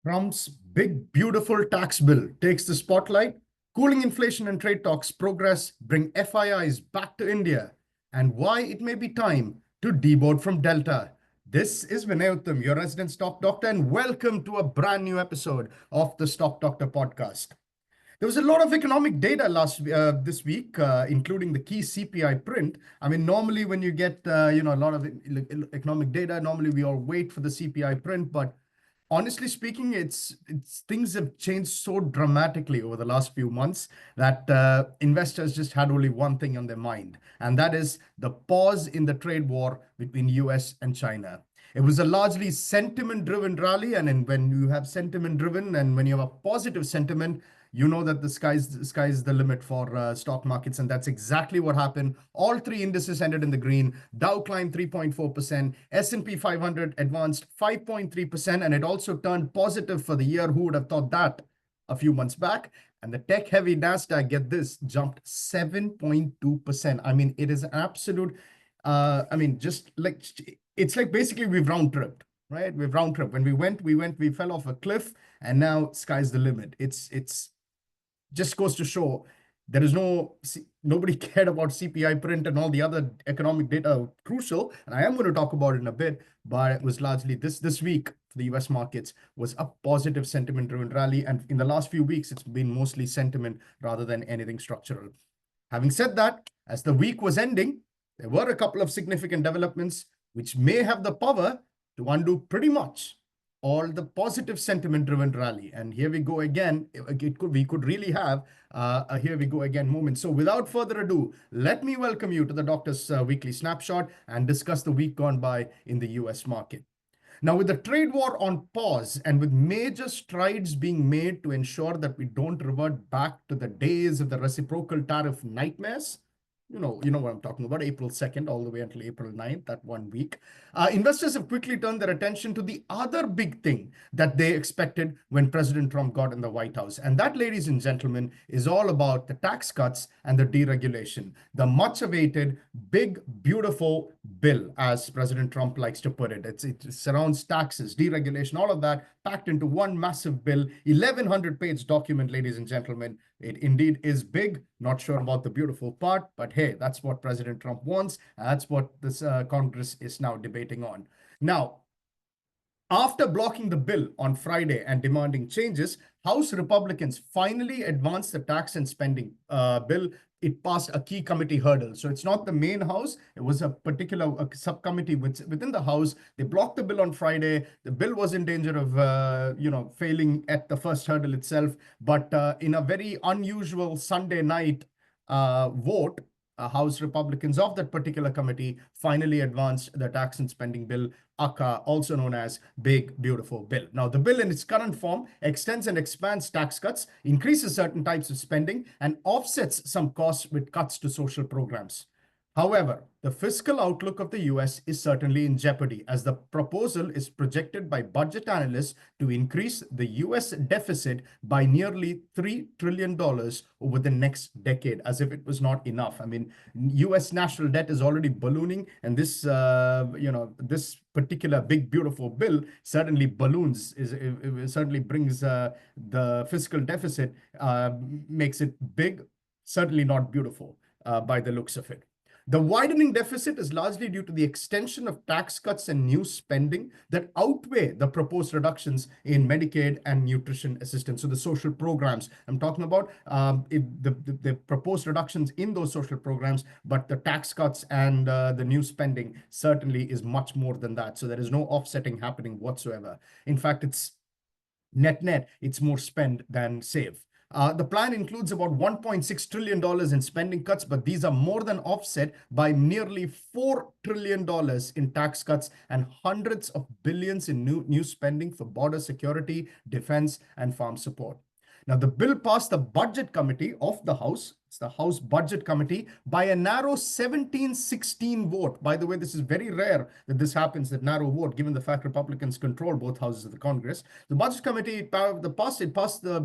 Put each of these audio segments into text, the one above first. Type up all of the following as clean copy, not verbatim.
Trump's big, beautiful tax bill takes the spotlight. Cooling inflation and trade talks progress bring FIIs back to India, and why it may be time to deboard from Delta. This is Vinay Uttam, your resident stock doctor, and welcome to a brand new episode of the Stock Doctor podcast. There was a lot of economic data this week, including the key CPI print. I mean, normally when you get a lot of economic data, normally we all wait for the CPI print, but honestly speaking, it's things have changed so dramatically over the last few months that investors just had only one thing on their mind, and that is the pause in the trade war between US and China. It was a largely sentiment-driven rally, and when you have sentiment-driven and when you have a positive sentiment, you know that the sky's the limit for stock markets, and that's exactly what happened. All three indices ended in the green. Dow climbed 3.4%, S&P 500 advanced 5.3%, and it also turned positive for the year. Who would have thought that a few months back? And the tech-heavy Nasdaq, get this, jumped 7.2%. I mean, it is an absolute. Just like it's like basically we've round tripped, right? We've round tripped. When we fell off a cliff, and now sky's the limit. It's just goes to show there is nobody cared about CPI print and all the other economic data crucial. And I am going to talk about it in a bit, but it was largely this week for the US markets was a positive sentiment driven rally. And in the last few weeks, it's been mostly sentiment rather than anything structural. Having said that, as the week was ending, there were a couple of significant developments which may have the power to undo pretty much all the positive sentiment-driven rally. And here we go again. We could really have a here we go again moment. So without further ado, let me welcome you to the Doctor's Weekly Snapshot and discuss the week gone by in the US market. Now, with the trade war on pause and with major strides being made to ensure that we don't revert back to the days of the reciprocal tariff nightmares, you know what I'm talking about, April 2nd all the way until April 9th, that 1 week. Investors have quickly turned their attention to the other big thing that they expected when President Trump got in the White House. And that, ladies and gentlemen, is all about the tax cuts and the deregulation. The much awaited, big, beautiful bill, as President Trump likes to put it. It surrounds taxes, deregulation, all of that packed into one massive bill, 1,100-page document, ladies and gentlemen. It indeed is big. Not sure about the beautiful part, but hey, that's what President Trump wants. And that's what this Congress is now debating on. Now, after blocking the bill on Friday and demanding changes, House Republicans finally advanced the tax and spending bill. It passed a key committee hurdle. So it's not the main House. It was a particular subcommittee within the House. They blocked the bill on Friday. The bill was in danger of, failing at the first hurdle itself. But in a very unusual Sunday night vote, House Republicans of that particular committee finally advanced the tax and spending bill, ACA, also known as Big Beautiful Bill. Now, the bill in its current form extends and expands tax cuts, increases certain types of spending, and offsets some costs with cuts to social programs. However, the fiscal outlook of the US is certainly in jeopardy, as the proposal is projected by budget analysts to increase the US deficit by nearly $3 trillion over the next decade, as if it was not enough. I mean, US national debt is already ballooning, and this particular big, beautiful bill certainly balloons, it certainly brings the fiscal deficit, makes it big, certainly not beautiful by the looks of it. The widening deficit is largely due to the extension of tax cuts and new spending that outweigh the proposed reductions in Medicaid and nutrition assistance. So the social programs I'm talking about, the proposed reductions in those social programs, but the tax cuts and the new spending certainly is much more than that. So there is no offsetting happening whatsoever. In fact, it's net, it's more spend than save. The plan includes about $1.6 trillion in spending cuts, but these are more than offset by nearly $4 trillion in tax cuts and hundreds of billions in new spending for border security, defense, and farm support. Now, the bill passed the Budget Committee of the House. It's the House Budget Committee by a narrow 17-16 vote. By the way, this is very rare that this happens, that narrow vote, given the fact Republicans control both houses of the Congress. The Budget Committee, the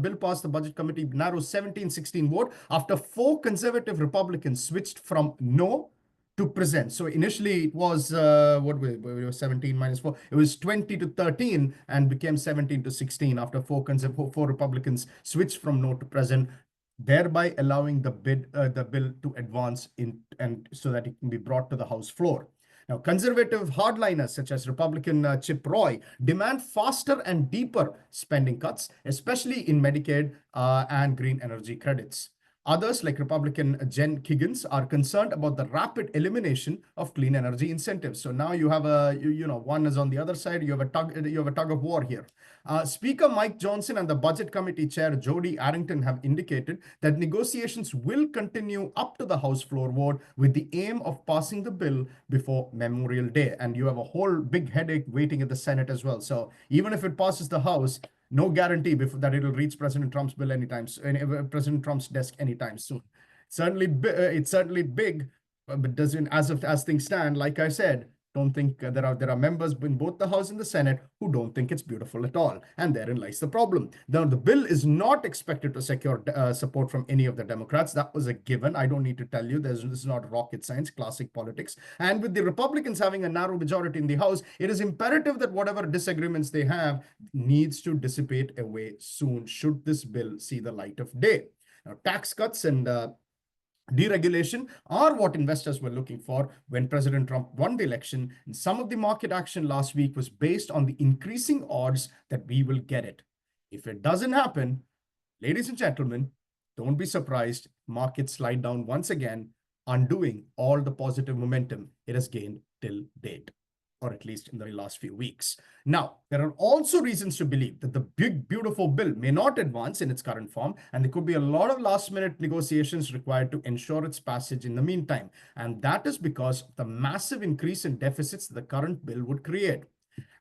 bill passed the Budget Committee narrow 17-16 vote after 4 conservative Republicans switched from no to present. So initially it was what was 17 minus 4. It was 20 to 13 and became 17 to 16 after four Republicans switched from no to present, thereby allowing the bill to advance in and so that it can be brought to the House floor. Now, conservative hardliners such as Republican Chip Roy demand faster and deeper spending cuts, especially in Medicaid and green energy credits. Others, like Republican Jen Kiggins, are concerned about the rapid elimination of clean energy incentives. So now you have one is on the other side. You have a tug of war here. Speaker Mike Johnson and the Budget Committee Chair Jody Arrington have indicated that negotiations will continue up to the House floor vote with the aim of passing the bill before Memorial Day. And you have a whole big headache waiting at the Senate as well. So even if it passes the House, no guarantee that it will reach President Trump's bill President Trump's desk anytime soon. It's certainly big, but doesn't as things stand. Like I said, don't think there are members in both the House and the Senate who don't think it's beautiful at all, and therein lies the problem. Now, the bill is not expected to secure support from any of the Democrats. That was a given. I don't need to tell you. This is not rocket science, classic politics. And with the Republicans having a narrow majority in the House, it is imperative that whatever disagreements they have needs to dissipate away soon, should this bill see the light of day. Now, tax cuts and deregulation are what investors were looking for when President Trump won the election. And some of the market action last week was based on the increasing odds that we will get it. If it doesn't happen, ladies and gentlemen, don't be surprised. Markets slide down once again, undoing all the positive momentum it has gained till date, or at least in the last few weeks. Now, there are also reasons to believe that the big, beautiful bill may not advance in its current form, and there could be a lot of last-minute negotiations required to ensure its passage in the meantime. And that is because of the massive increase in deficits the current bill would create.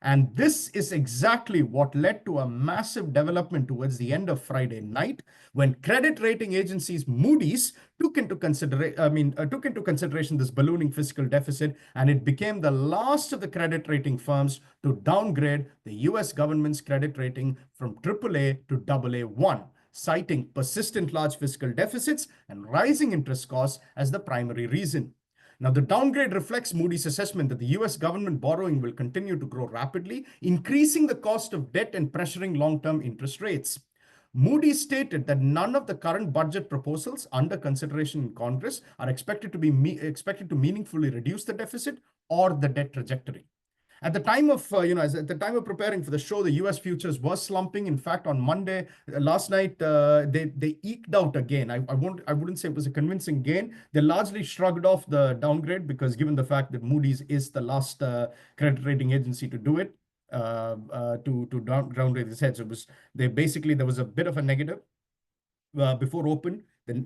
And this is exactly what led to a massive development towards the end of Friday night, when credit rating agencies Moody's took into consideration this ballooning fiscal deficit, and it became the last of the credit rating firms to downgrade the US government's credit rating from AAA to AA1, citing persistent large fiscal deficits and rising interest costs as the primary reason. Now, the downgrade reflects Moody's assessment that the US government borrowing will continue to grow rapidly, increasing the cost of debt and pressuring long-term interest rates. Moody's stated that none of the current budget proposals under consideration in Congress are expected to meaningfully reduce the deficit or the debt trajectory. At the time of preparing for the show, the U.S. futures was slumping. In fact, on Monday, last night, they eked out a gain. I wouldn't say it was a convincing gain. They largely shrugged off the downgrade because, given the fact that Moody's is the last credit rating agency to do it, to downgrade its heads, there was a bit of a negative before open. Then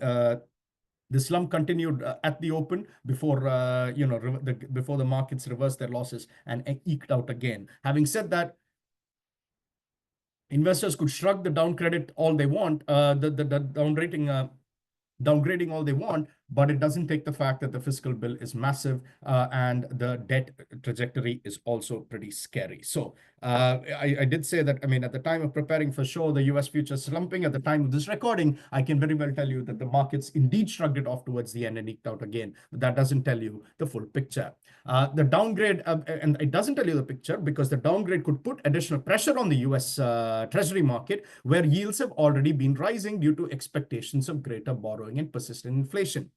the slump continued at the open before before the markets reversed their losses and eked out again. Having said that, investors could shrug the down credit all they want, downgrading all they want, but it doesn't take the fact that the fiscal bill is massive and the debt trajectory is also pretty scary. So I did say that, at the time of preparing for show, the US futures slumping. At the time of this recording, I can very well tell you that the markets indeed shrugged it off towards the end and eked out again. But that doesn't tell you the full picture. The downgrade, and it doesn't tell you the picture because the downgrade could put additional pressure on the US Treasury market, where yields have already been rising due to expectations of greater borrowing and persistent inflation.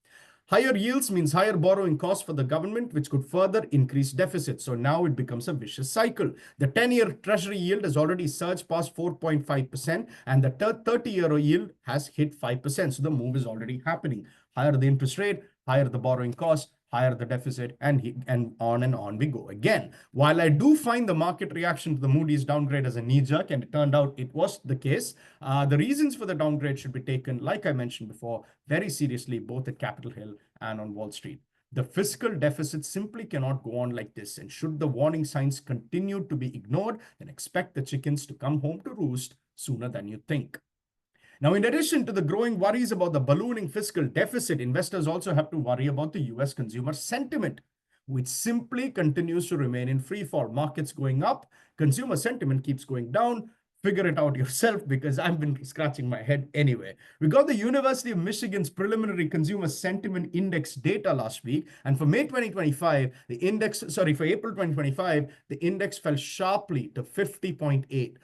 Higher yields means higher borrowing costs for the government, which could further increase deficits. So now it becomes a vicious cycle. The 10-year Treasury yield has already surged past 4.5%, and the 30-year yield has hit 5%. So the move is already happening. Higher the interest rate, higher the borrowing cost, higher the deficit, and on we go again. While I do find the market reaction to the Moody's downgrade as a knee-jerk, and it turned out it was the case, the reasons for the downgrade should be taken, like I mentioned before, very seriously, both at Capitol Hill and on Wall Street. The fiscal deficit simply cannot go on like this, and should the warning signs continue to be ignored, then expect the chickens to come home to roost sooner than you think. Now, in addition to the growing worries about the ballooning fiscal deficit, investors also have to worry about the US consumer sentiment, which simply continues to remain in free fall. Markets going up, consumer sentiment keeps going down. figure it out yourself because I've been scratching my head anyway. We got the University of Michigan's preliminary consumer sentiment index data last week. And for May 2025, for April 2025, the index fell sharply to 50.8.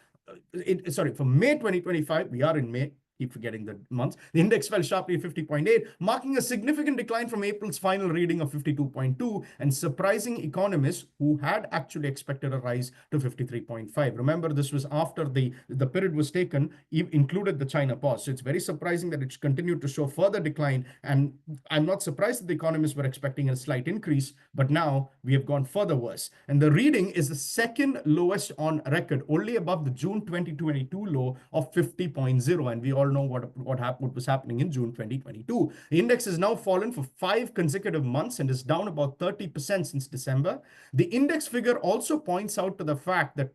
For May 2025, we are in May, keep forgetting the months. The index fell sharply to 50.8, marking a significant decline from April's final reading of 52.2 and surprising economists who had actually expected a rise to 53.5. Remember, this was after the period was taken, included the China pause. So it's very surprising that it continued to show further decline. And I'm not surprised that the economists were expecting a slight increase, but now we have gone further worse. And the reading is the second lowest on record, only above the June 2022 low of 50.0. And we all know what was happening in June 2022. The index has now fallen for 5 consecutive months and is down about 30% since December. The index figure also points out to the fact that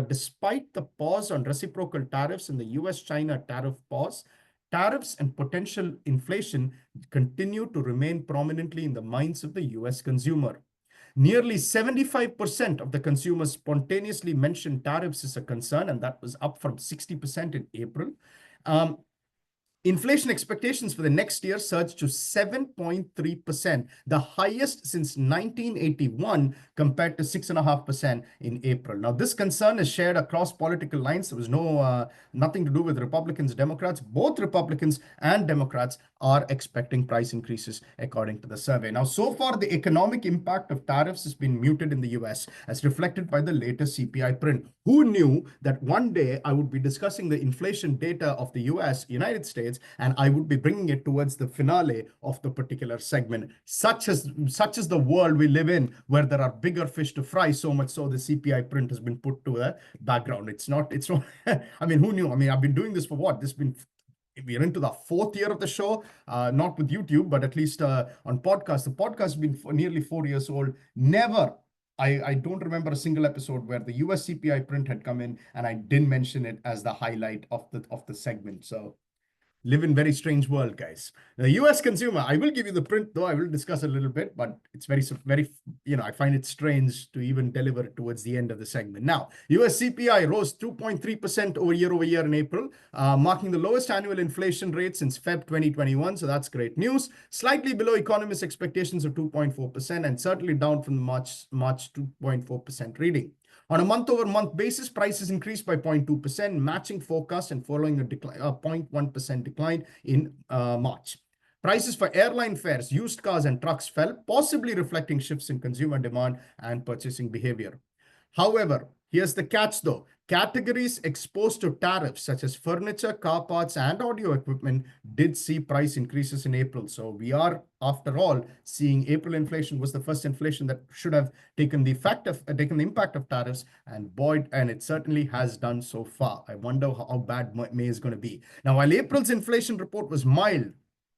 despite the pause on reciprocal tariffs and the US-China tariff pause, tariffs and potential inflation continue to remain prominently in the minds of the US consumer. Nearly 75% of the consumers spontaneously mentioned tariffs as a concern, and that was up from 60% in April. Inflation expectations for the next year surged to 7.3%, the highest since 1981, compared to 6.5% in April. Now, this concern is shared across political lines. There was nothing to do with Republicans, Democrats. Both Republicans and Democrats are expecting price increases, according to the survey. Now, so far, the economic impact of tariffs has been muted in the US, as reflected by the latest CPI print. Who knew that one day I would be discussing the inflation data of the US, United States, and I would be bringing it towards the finale of the particular segment. Such is the world we live in, where there are bigger fish to fry, so much so the CPI print has been put to a background. It's not, I mean, who knew? I mean, I've been doing this for what? We are into the 4th year of the show, not with YouTube, but at least on podcast. The podcast has been nearly 4 years old. Never, I don't remember a single episode where the US CPI print had come in and I didn't mention it as the highlight of the segment. So live in very strange world, guys. The US consumer, I will give you the print, though I will discuss a little bit, but it's very, I find it strange to even deliver it towards the end of the segment. Now, US CPI rose 2.3% over year in April, marking the lowest annual inflation rate since Feb 2021. So that's great news. Slightly below economists' expectations of 2.4% and certainly down from the March 2.4% reading. On a month-over-month basis, prices increased by 0.2%, matching forecast and following a 0.1% decline in March. Prices for airline fares, used cars, and trucks fell, possibly reflecting shifts in consumer demand and purchasing behavior. However, here's the catch though. Categories exposed to tariffs such as furniture, car parts, and audio equipment did see price increases in April. So we are, after all, seeing April inflation was the first inflation that should have taken the impact of tariffs, and it certainly has done so far. I wonder how bad May is going to be. Now, while April's inflation report was mild,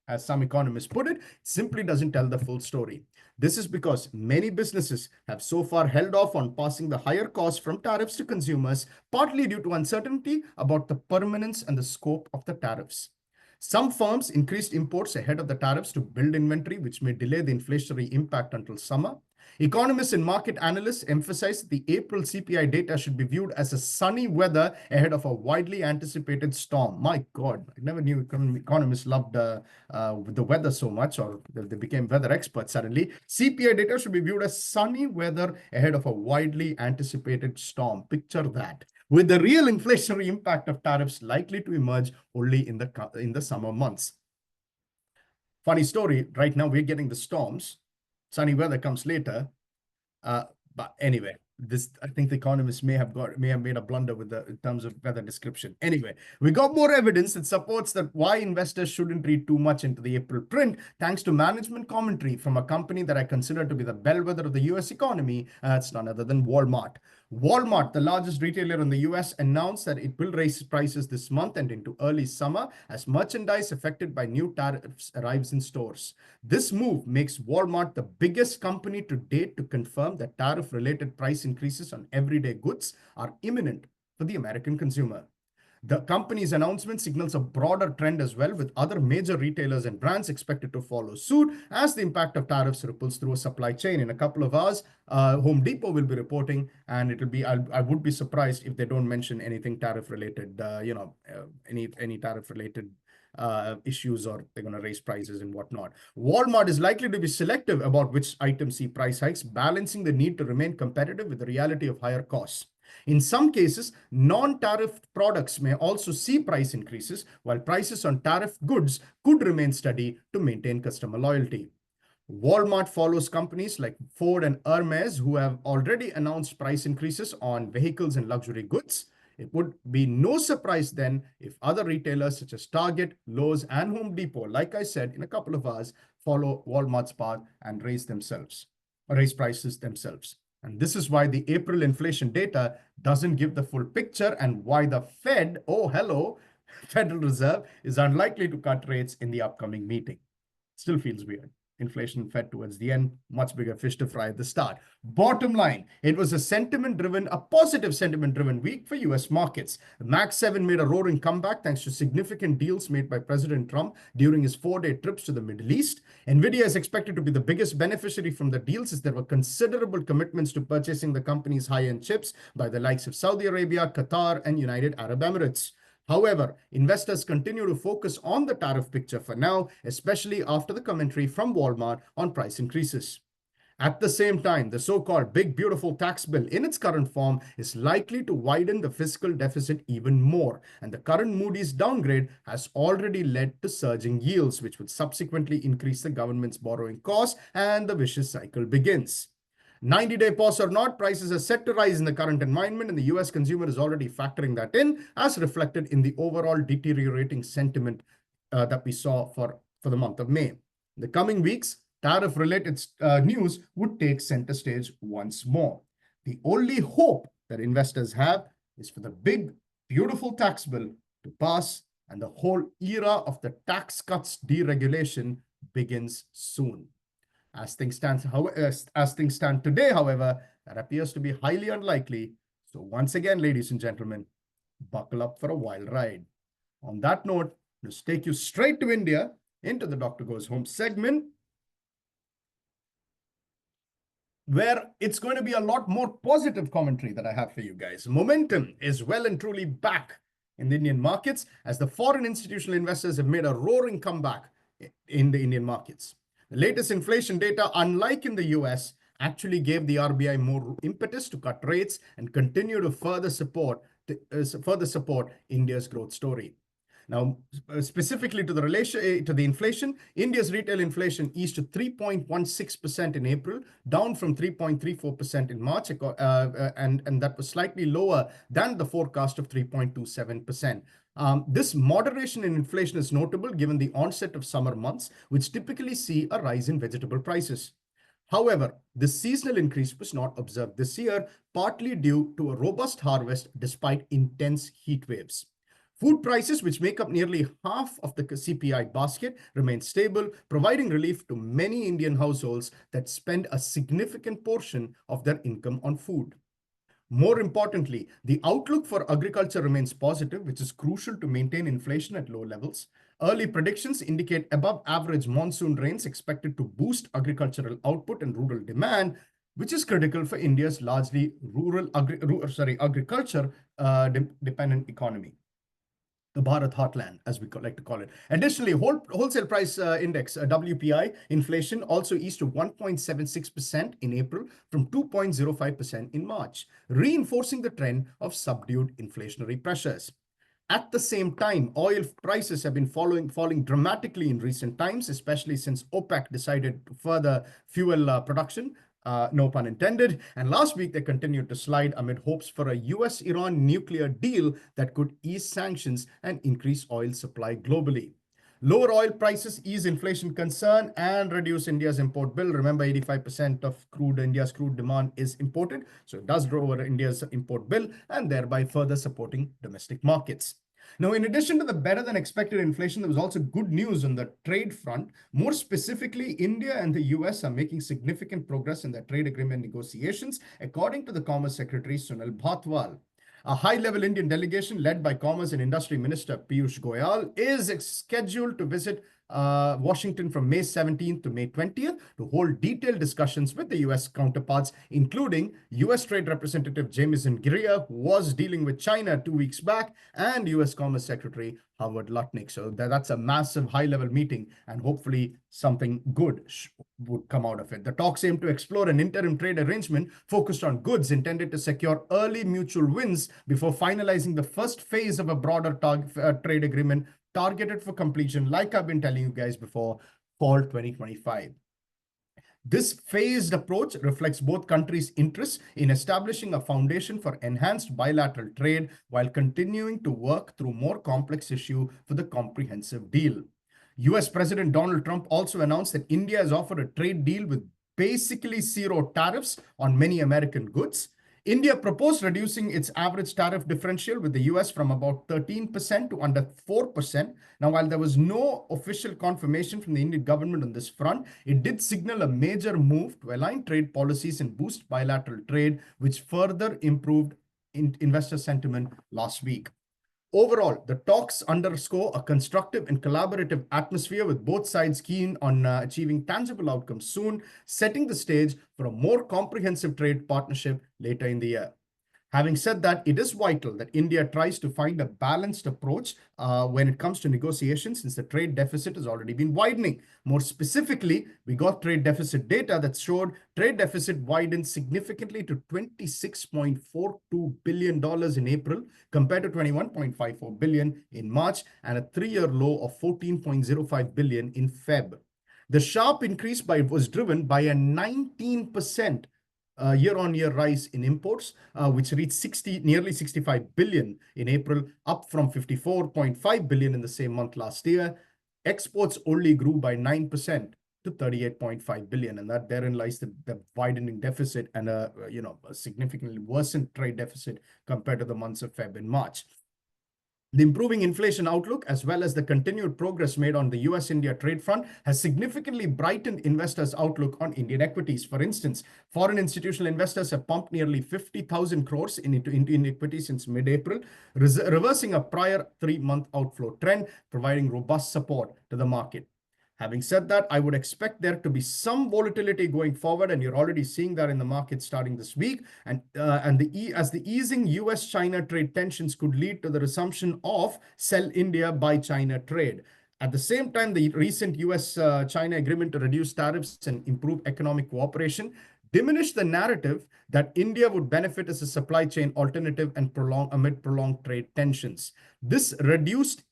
as some economists put it, simply doesn't tell the full story. This is because many businesses have so far held off on passing the higher costs from tariffs to consumers, partly due to uncertainty about the permanence and the scope of the tariffs. Some firms increased imports ahead of the tariffs to build inventory, which may delay the inflationary impact until summer. Economists and market analysts emphasize that the April CPI data should be viewed as a sunny weather ahead of a widely anticipated storm. My God, I never knew economists loved the weather so much, or they became weather experts suddenly. CPI data should be viewed as sunny weather ahead of a widely anticipated storm. Picture that, with the real inflationary impact of tariffs likely to emerge only in the summer months. Funny story, right now we're getting the storms. Sunny weather comes later. But anyway, I think the economists may have made a blunder in terms of weather description. Anyway, we got more evidence that supports that why investors shouldn't read too much into the April print, thanks to management commentary from a company that I consider to be the bellwether of the US economy. It's none other than Walmart. Walmart, the largest retailer in the US, announced that it will raise prices this month and into early summer as merchandise affected by new tariffs arrives in stores. This move makes Walmart the biggest company to date to confirm that tariff-related price increases on everyday goods are imminent for the American consumer. The company's announcement signals a broader trend as well, with other major retailers and brands expected to follow suit as the impact of tariffs ripples through a supply chain. In a couple of hours, Home Depot will be reporting, and it'll be, I would be surprised if they don't mention anything tariff related, any tariff related issues, or they're going to raise prices and whatnot. Walmart is likely to be selective about which items see price hikes, balancing the need to remain competitive with the reality of higher costs. In some cases, non-tariff products may also see price increases, while prices on tariff goods could remain steady to maintain customer loyalty. Walmart follows companies like Ford and Hermes, who have already announced price increases on vehicles and luxury goods. It would be no surprise then if other retailers such as Target, Lowe's, and Home Depot, like I said, in a couple of hours, follow Walmart's path and raise prices themselves. And this is why the April inflation data doesn't give the full picture, and why the Fed, oh hello, Federal Reserve, is unlikely to cut rates in the upcoming meeting. Still feels weird. Inflation fed towards the end, much bigger fish to fry at the start. Bottom line, it was a positive sentiment-driven week for US markets. The Max 7 made a roaring comeback thanks to significant deals made by President Trump during his 4-day trips to the Middle East. Nvidia is expected to be the biggest beneficiary from the deals, as there were considerable commitments to purchasing the company's high-end chips by the likes of Saudi Arabia, Qatar, and United Arab Emirates. However, investors continue to focus on the tariff picture for now, especially after the commentary from Walmart on price increases. At the same time, the so-called big beautiful tax bill in its current form is likely to widen the fiscal deficit even more, and the current Moody's downgrade has already led to surging yields, which would subsequently increase the government's borrowing costs, and the vicious cycle begins. 90-day pause or not, prices are set to rise in the current environment, and the US consumer is already factoring that in, as reflected in the overall deteriorating sentiment that we saw for the month of May. In the coming weeks, tariff-related news would take center stage once more. The only hope that investors have is for the big, beautiful tax bill to pass, and the whole era of the tax cuts deregulation begins soon. As things stand today, however, that appears to be highly unlikely. So once again, ladies and gentlemen, buckle up for a wild ride. On that note, let's take you straight to India, into the Doctor Goes Home segment, where it's going to be a lot more positive commentary that I have for you guys. Momentum is well and truly back in the Indian markets, as the foreign institutional investors have made a roaring comeback in the Indian markets. The latest inflation data, unlike in the US, actually gave the RBI more impetus to cut rates and continue to further support India's growth story. Now, specifically to the inflation, India's retail inflation eased to 3.16% in April, down from 3.34% in March, and that was slightly lower than the forecast of 3.27%. This moderation in inflation is notable given the onset of summer months, which typically see a rise in vegetable prices. However, this seasonal increase was not observed this year, partly due to a robust harvest despite intense heat waves. Food prices, which make up nearly half of the CPI basket, remain stable, providing relief to many Indian households that spend a significant portion of their income on food. More importantly, the outlook for agriculture remains positive, which is crucial to maintain inflation at low levels. Early predictions indicate above average monsoon rains expected to boost agricultural output and rural demand, which is critical for India's largely agriculture dependent economy. The Bharat Heartland, as we like to call it. Additionally, wholesale price index, WPI, inflation also eased to 1.76% in April from 2.05% in March, reinforcing the trend of subdued inflationary pressures. At the same time, oil prices have been falling dramatically in recent times, especially since OPEC decided to further fuel production. No pun intended. And last week, they continued to slide amid hopes for a US-Iran nuclear deal that could ease sanctions and increase oil supply globally. Lower oil prices ease inflation concern and reduce India's import bill. Remember, 85% of India's crude demand is imported. So it does lower India's import bill and thereby further supporting domestic markets. Now, in addition to the better than expected inflation, there was also good news on the trade front. More specifically, India and the US are making significant progress in their trade agreement negotiations, according to the Commerce Secretary Sunil Bhatwal. A high-level Indian delegation led by Commerce and Industry Minister Piyush Goyal is scheduled to visit Washington from May 17th to May 20th to hold detailed discussions with the US counterparts, including US Trade Representative Jamieson Greer, who was dealing with China 2 weeks back, and US Commerce Secretary Howard Lutnick. So that's a massive high-level meeting, and hopefully something good would come out of it. The talks aim to explore an interim trade arrangement focused on goods intended to secure early mutual wins before finalizing the first phase of a broader trade agreement targeted for completion, like I've been telling you guys before, fall 2025. This phased approach reflects both countries' interests in establishing a foundation for enhanced bilateral trade while continuing to work through more complex issues for the comprehensive deal. US President Donald Trump also announced that India has offered a trade deal with basically zero tariffs on many American goods. India proposed reducing its average tariff differential with the US from about 13% to under 4%. Now, while there was no official confirmation from the Indian government on this front, it did signal a major move to align trade policies and boost bilateral trade, which further improved investor sentiment last week. Overall, the talks underscore a constructive and collaborative atmosphere with both sides keen on achieving tangible outcomes soon, setting the stage for a more comprehensive trade partnership later in the year. Having said that, it is vital that India tries to find a balanced approach when it comes to negotiations, since the trade deficit has already been widening. More specifically, we got trade deficit data that showed trade deficit widened significantly to $26.42 billion in April compared to $21.54 billion in March and a three-year low of $14.05 billion in Feb. The sharp increase was driven by a 19% year-on-year rise in imports, which reached nearly 65 billion in April, up from 54.5 billion in the same month last year. Exports only grew by 9% to 38.5 billion, and that therein lies the widening deficit and a significantly worsened trade deficit compared to the months of Feb and March. The improving inflation outlook, as well as the continued progress made on the US-India trade front, has significantly brightened investors' outlook on Indian equities. For instance, foreign institutional investors have pumped nearly 50,000 crores into Indian equities since mid-April, reversing a prior 3-month outflow trend, providing robust support to the market. Having said that, I would expect there to be some volatility going forward, and you're already seeing that in the market starting this week. And as the easing US-China trade tensions could lead to the resumption of sell India, buy China trade. At the same time, the recent US-China agreement to reduce tariffs and improve economic cooperation diminished the narrative that India would benefit as a supply chain alternative and amid prolonged trade tensions. This reduced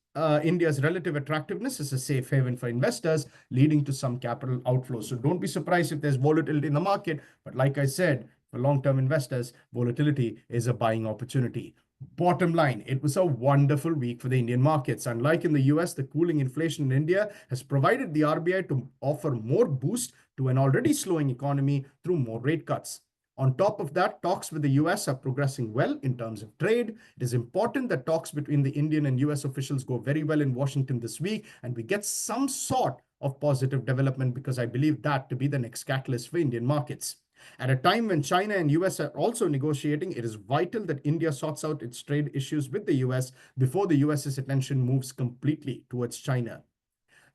India's relative attractiveness as a safe haven for investors, leading to some capital outflows. So don't be surprised if there's volatility in the market. But like I said, for long-term investors, volatility is a buying opportunity. Bottom line, it was a wonderful week for the Indian markets. Unlike in the US, the cooling inflation in India has provided the RBI to offer more boost to an already slowing economy through more rate cuts. On top of that, talks with the US are progressing well in terms of trade. It is important that talks between the Indian and US officials go very well in Washington this week, and we get some sort of positive development, because I believe that to be the next catalyst for Indian markets. At a time when China and US are also negotiating, it is vital that India sorts out its trade issues with the US before the US's attention moves completely towards China.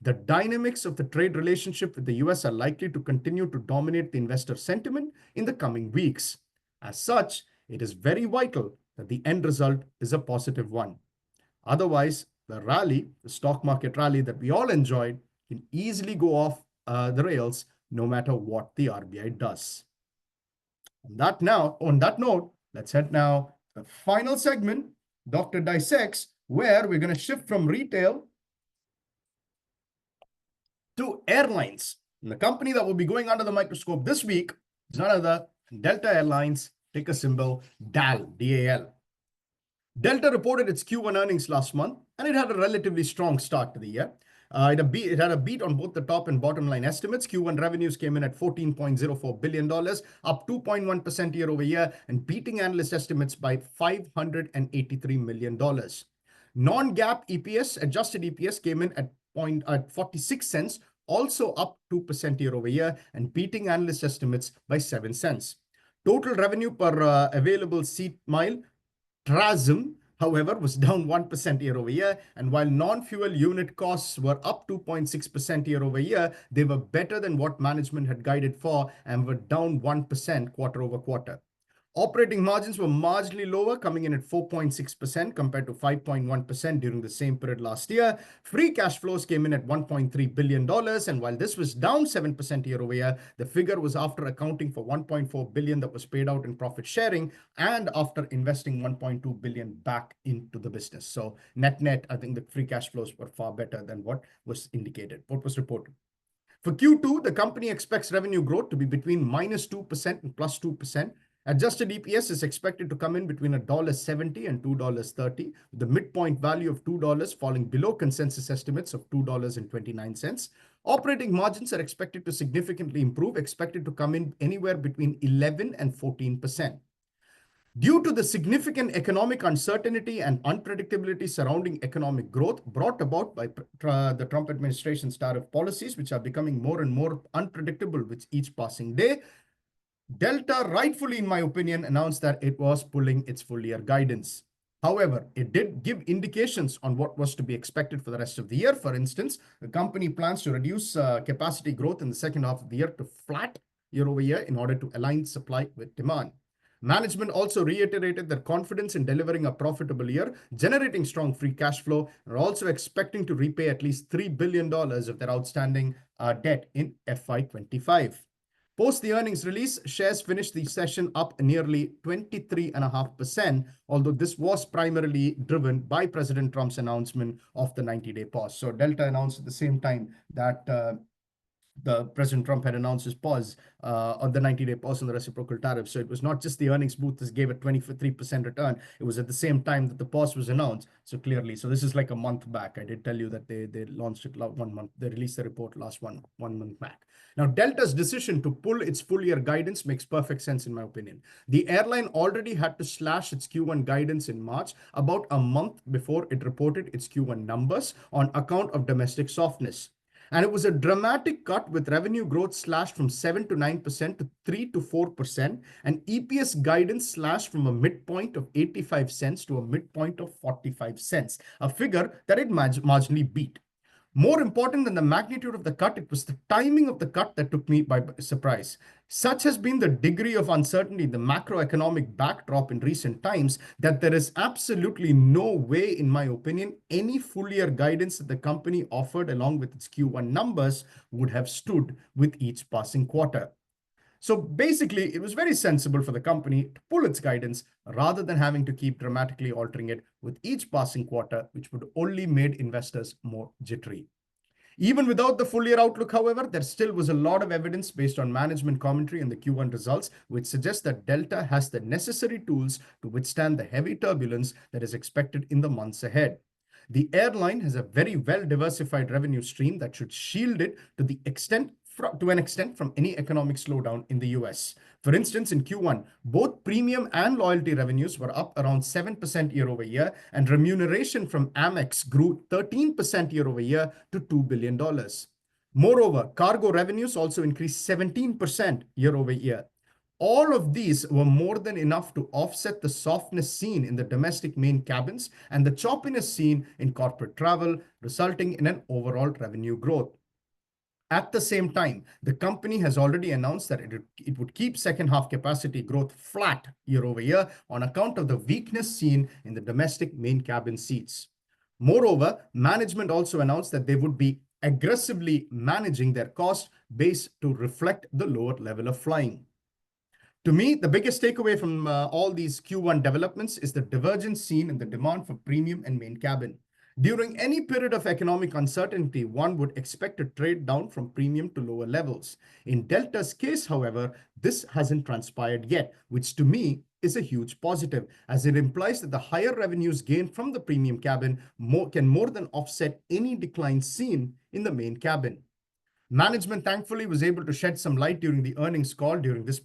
The dynamics of the trade relationship with the US are likely to continue to dominate the investor sentiment in the coming weeks. As such, it is very vital that the end result is a positive one. Otherwise, the stock market rally that we all enjoyed, can easily go off the rails no matter what the RBI does. On that note, let's head now to the final segment, Dr. Dissects, where we're going to shift from retail to airlines. And the company that will be going under the microscope this week is none other than Delta Air Lines, ticker symbol DAL, D-A-L. Delta reported its Q1 earnings last month, and it had a relatively strong start to the year. It had a beat on both the top and bottom line estimates. Q1 revenues came in at $14.04 billion, up 2.1% year over year, and beating analyst estimates by $583 million. Non-GAAP EPS, adjusted EPS, came in at 46 cents, also up 2% year over year, and beating analyst estimates by 7 cents. Total revenue per available seat mile TRASM, however, was down 1% year over year. And while non-fuel unit costs were up 2.6% year over year, they were better than what management had guided for and were down 1% quarter over quarter. Operating margins were marginally lower, coming in at 4.6% compared to 5.1% during the same period last year. Free cash flows came in at $1.3 billion. And while this was down 7% year over year, the figure was after accounting for $1.4 billion that was paid out in profit sharing and after investing $1.2 billion back into the business. So net, I think the free cash flows were far better than what was indicated, what was reported. For Q2, the company expects revenue growth to be between -2% and +2%. Adjusted EPS is expected to come in between $1.70 and $2.30, with the midpoint value of $2 falling below consensus estimates of $2.29. Operating margins are expected to significantly improve, expected to come in anywhere between 11 and 14%. Due to the significant economic uncertainty and unpredictability surrounding economic growth brought about by the Trump administration's tariff policies, which are becoming more and more unpredictable with each passing day, Delta, rightfully, in my opinion, announced that it was pulling its full year guidance. However, it did give indications on what was to be expected for the rest of the year. For instance, the company plans to reduce capacity growth in the second half of the year to flat year over year in order to align supply with demand. Management also reiterated their confidence in delivering a profitable year, generating strong free cash flow, and are also expecting to repay at least $3 billion of their outstanding debt in FY25. Post the earnings release, shares finished the session up nearly 23.5%, although this was primarily driven by President Trump's announcement of the 90-day pause. So Delta announced at the same time that the President Trump had announced his pause on the 90-day pause on the reciprocal tariff. So it was not just the earnings booth that gave a 23% return. It was at the same time that the pause was announced. So clearly, so this is like a month back. I did tell you that they launched it 1 month. They released the report last one month back. Now, Delta's decision to pull its full year guidance makes perfect sense, in my opinion. The airline already had to slash its Q1 guidance in March, about a month before it reported its Q1 numbers on account of domestic softness. And it was a dramatic cut with revenue growth slashed from 7 to 9% to 3 to 4%, and EPS guidance slashed from a midpoint of 85 cents to a midpoint of 45 cents, a figure that it marginally beat. More important than the magnitude of the cut, it was the timing of the cut that took me by surprise. Such has been the degree of uncertainty in the macroeconomic backdrop in recent times that there is absolutely no way, in my opinion, any full year guidance that the company offered along with its Q1 numbers would have stood with each passing quarter. So basically, it was very sensible for the company to pull its guidance rather than having to keep dramatically altering it with each passing quarter, which would only made investors more jittery. Even without the full year outlook, however, there still was a lot of evidence based on management commentary and the Q1 results, which suggests that Delta has the necessary tools to withstand the heavy turbulence that is expected in the months ahead. The airline has a very well-diversified revenue stream that should shield it to an extent from any economic slowdown in the US. For instance, in Q1, both premium and loyalty revenues were up around 7% year over year, and remuneration from Amex grew 13% year over year to $2 billion. Moreover, cargo revenues also increased 17% year over year. All of these were more than enough to offset the softness seen in the domestic main cabins and the choppiness seen in corporate travel, resulting in an overall revenue growth. At the same time, the company has already announced that it would keep second half capacity growth flat year over year on account of the weakness seen in the domestic main cabin seats. Moreover, management also announced that they would be aggressively managing their cost base to reflect the lower level of flying. To me, the biggest takeaway from all these Q1 developments is the divergence seen in the demand for premium and main cabin. During any period of economic uncertainty, one would expect a trade down from premium to lower levels. In Delta's case, however, this hasn't transpired yet, which to me is a huge positive, as it implies that the higher revenues gained from the premium cabin can more than offset any decline seen in the main cabin. Management thankfully was able to shed some light during the earnings call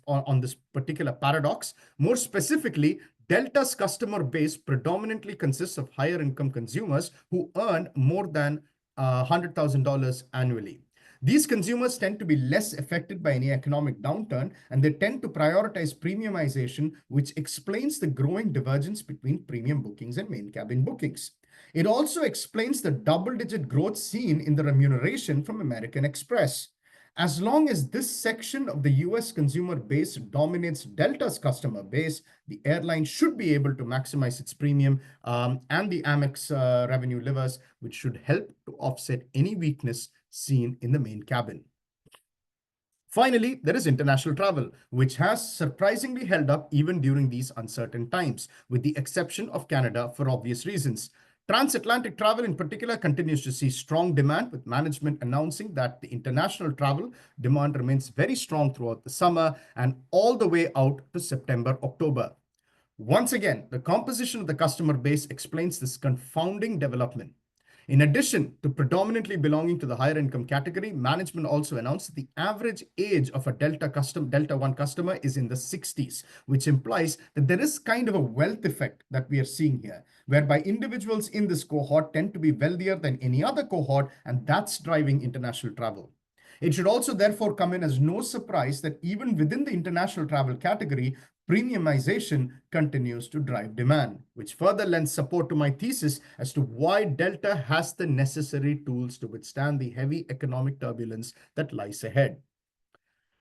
on this particular paradox. More specifically, Delta's customer base predominantly consists of higher income consumers who earn more than $100,000 annually. These consumers tend to be less affected by any economic downturn, and they tend to prioritize premiumization, which explains the growing divergence between premium bookings and main cabin bookings. It also explains the double-digit growth seen in the remuneration from American Express. As long as this section of the US consumer base dominates Delta's customer base, the airline should be able to maximize its premium and the Amex revenue levers, which should help to offset any weakness seen in the main cabin. Finally, there is international travel, which has surprisingly held up even during these uncertain times, with the exception of Canada for obvious reasons. Transatlantic travel in particular continues to see strong demand, with management announcing that the international travel demand remains very strong throughout the summer and all the way out to September, October. Once again, the composition of the customer base explains this confounding development. In addition to predominantly belonging to the higher income category, management also announced that the average age of a Delta One customer is in the 60s, which implies that there is kind of a wealth effect that we are seeing here, whereby individuals in this cohort tend to be wealthier than any other cohort, and that's driving international travel. It should also therefore come in as no surprise that even within the international travel category, premiumization continues to drive demand, which further lends support to my thesis as to why Delta has the necessary tools to withstand the heavy economic turbulence that lies ahead.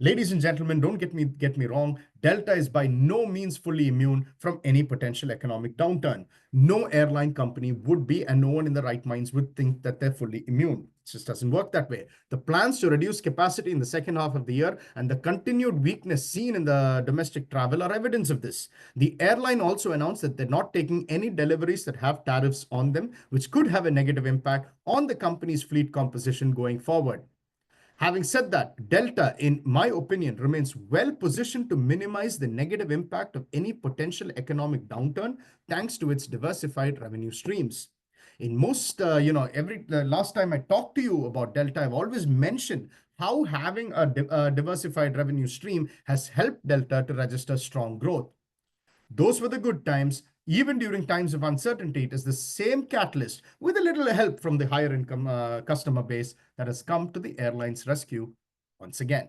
Ladies and gentlemen, don't get me wrong. Delta is by no means fully immune from any potential economic downturn. No airline company would be, and no one in the right minds would think that they're fully immune. It just doesn't work that way. The plans to reduce capacity in the second half of the year and the continued weakness seen in the domestic travel are evidence of this. The airline also announced that they're not taking any deliveries that have tariffs on them, which could have a negative impact on the company's fleet composition going forward. Having said that, Delta, in my opinion, remains well positioned to minimize the negative impact of any potential economic downturn thanks to its diversified revenue streams. In most, last time I talked to you about Delta, I've always mentioned how having a diversified revenue stream has helped Delta to register strong growth. Those were the good times. Even during times of uncertainty, it is the same catalyst with a little help from the higher income customer base that has come to the airline's rescue once again.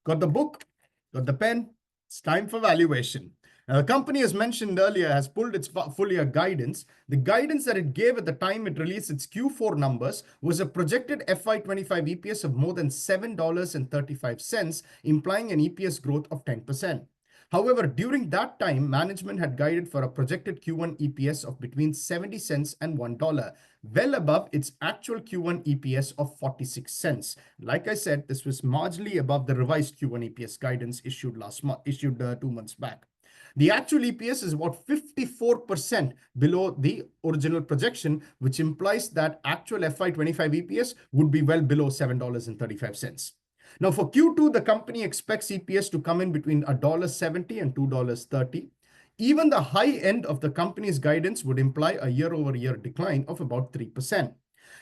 Got the book? Got the pen? It's time for valuation. Now, the company, as mentioned earlier, has pulled its full year guidance. The guidance that it gave at the time it released its Q4 numbers was a projected FY25 EPS of more than $7.35, implying an EPS growth of 10%. However, during that time, management had guided for a projected Q1 EPS of between 70 cents and $1, well above its actual Q1 EPS of 46 cents. Like I said, this was marginally above the revised Q1 EPS guidance issued 2 months back. The actual EPS is about 54% below the original projection, which implies that actual FY25 EPS would be well below $7.35. Now, for Q2, the company expects EPS to come in between $1.70 and $2.30. Even the high end of the company's guidance would imply a year-over-year decline of about 3%.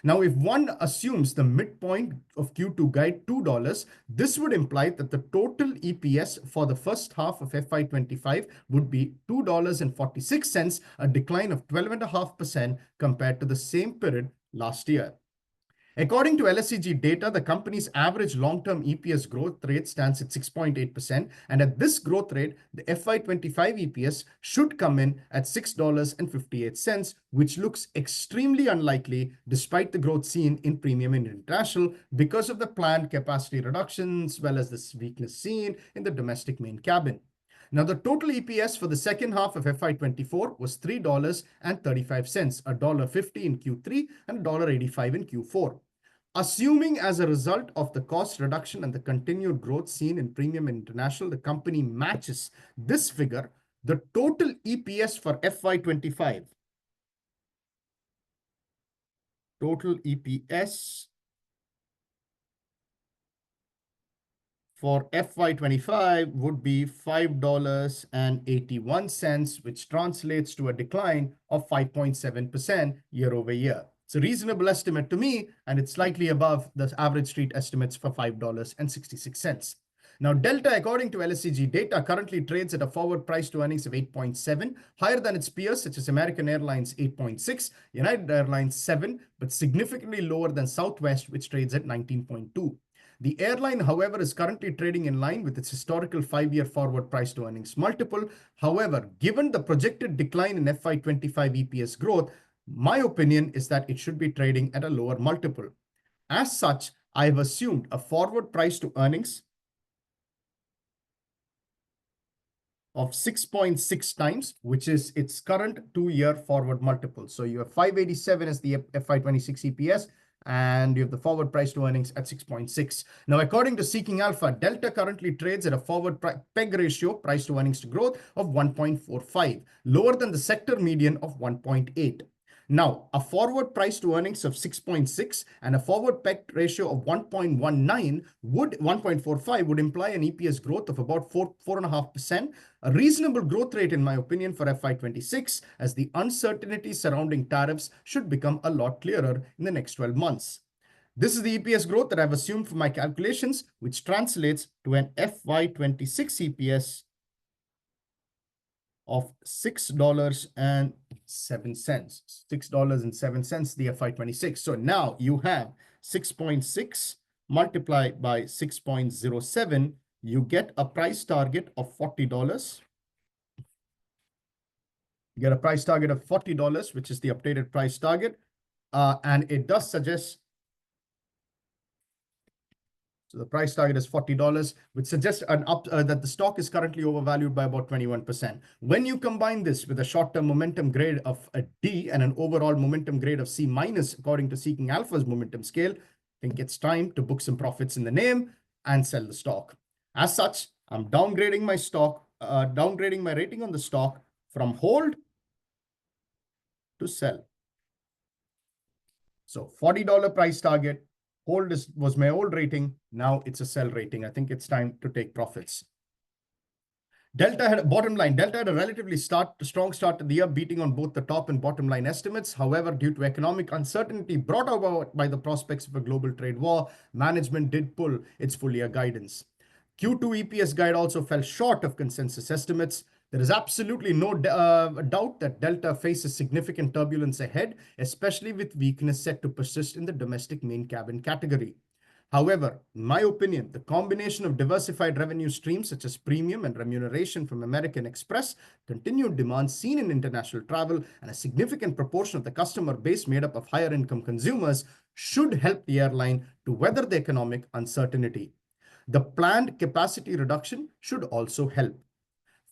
Now, if one assumes the midpoint of Q2 guide $2, this would imply that the total EPS for the first half of FY25 would be $2.46, a decline of 12.5% compared to the same period last year. According to LSEG data, the company's average long-term EPS growth rate stands at 6.8%, and at this growth rate, the FY25 EPS should come in at $6.58, which looks extremely unlikely despite the growth seen in premium and international because of the planned capacity reductions, as well as this weakness seen in the domestic main cabin. Now, the total EPS for the second half of FY24 was $3.35, $1.50 in Q3 and $1.85 in Q4. Assuming as a result of the cost reduction and the continued growth seen in premium and international, the company matches this figure, the total EPS for FY25. Total EPS for FY25 would be $5.81, which translates to a decline of 5.7% year over year. It's a reasonable estimate to me, and it's slightly above the average street estimates for $5.66. Now, Delta, according to LSEG data, currently trades at a forward price to earnings of 8.7, higher than its peers such as American Airlines 8.6, United Airlines 7, but significantly lower than Southwest, which trades at 19.2. The airline, however, is currently trading in line with its historical 5-year forward price to earnings multiple. However, given the projected decline in FY25 EPS growth, my opinion is that it should be trading at a lower multiple. As such, I have assumed a forward price to earnings of 6.6 times, which is its current 2-year forward multiple. So you have 587 as the FY26 EPS, and you have the forward price to earnings at 6.6. Now, according to Seeking Alpha, Delta currently trades at a forward PEG ratio, price to earnings to growth, of 1.45, lower than the sector median of 1.8. Now, a forward price to earnings of 6.6 and a forward PEG ratio of 1.45 would imply an EPS growth of about 4.5%, a reasonable growth rate in my opinion for FY26, as the uncertainty surrounding tariffs should become a lot clearer in the next 12 months. This is the EPS growth that I've assumed for my calculations, which translates to an FY26 EPS of $6.07. $6.07, the FY26. So now you have 6.6 multiplied by 6.07. You get a price target of $40. You get a price target of $40, which is the updated price target. And it does suggest, so the price target is $40, which suggests that the stock is currently overvalued by about 21%. When you combine this with a short-term momentum grade of a D and an overall momentum grade of C minus, according to Seeking Alpha's momentum scale, I think it's time to book some profits in the name and sell the stock. As such, I'm downgrading my rating on the stock from hold to sell. So $40 price target. Hold was my old rating. Now it's a sell rating. I think it's time to take profits. Delta had a bottom line. Delta had a relatively strong start to the year, beating on both the top and bottom line estimates. However, due to economic uncertainty brought about by the prospects of a global trade war, management did pull its full year guidance. Q2 EPS guide also fell short of consensus estimates. There is absolutely no doubt that Delta faces significant turbulence ahead, especially with weakness set to persist in the domestic main cabin category. However, in my opinion, the combination of diversified revenue streams such as premium and remuneration from American Express, continued demand seen in international travel, and a significant proportion of the customer base made up of higher income consumers should help the airline to weather the economic uncertainty. The planned capacity reduction should also help.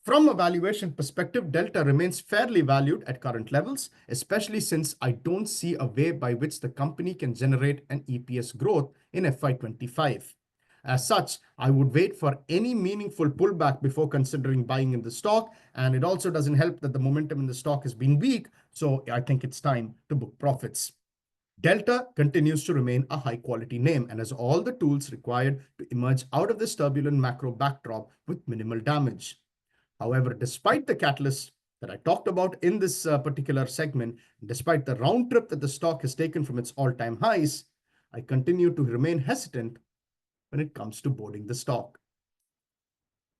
From a valuation perspective, Delta remains fairly valued at current levels, especially since I don't see a way by which the company can generate an EPS growth in FY25. As such, I would wait for any meaningful pullback before considering buying in the stock, and it also doesn't help that the momentum in the stock has been weak, so I think it's time to book profits. Delta continues to remain a high-quality name and has all the tools required to emerge out of this turbulent macro backdrop with minimal damage. However, despite the catalyst that I talked about in this particular segment, despite the round trip that the stock has taken from its all-time highs, I continue to remain hesitant when it comes to boarding the stock.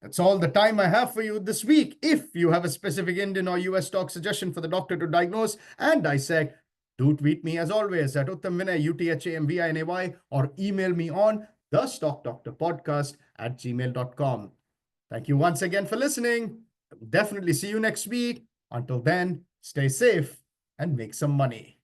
That's all the time I have for you this week. If you have a specific Indian or US stock suggestion for the doctor to diagnose and dissect, do tweet me as always at Uttam Vinay, UTHAMVINAY, or email me on thestockdoctorpodcast@gmail.com. Thank you once again for listening. Definitely see you next week. Until then, stay safe and make some money.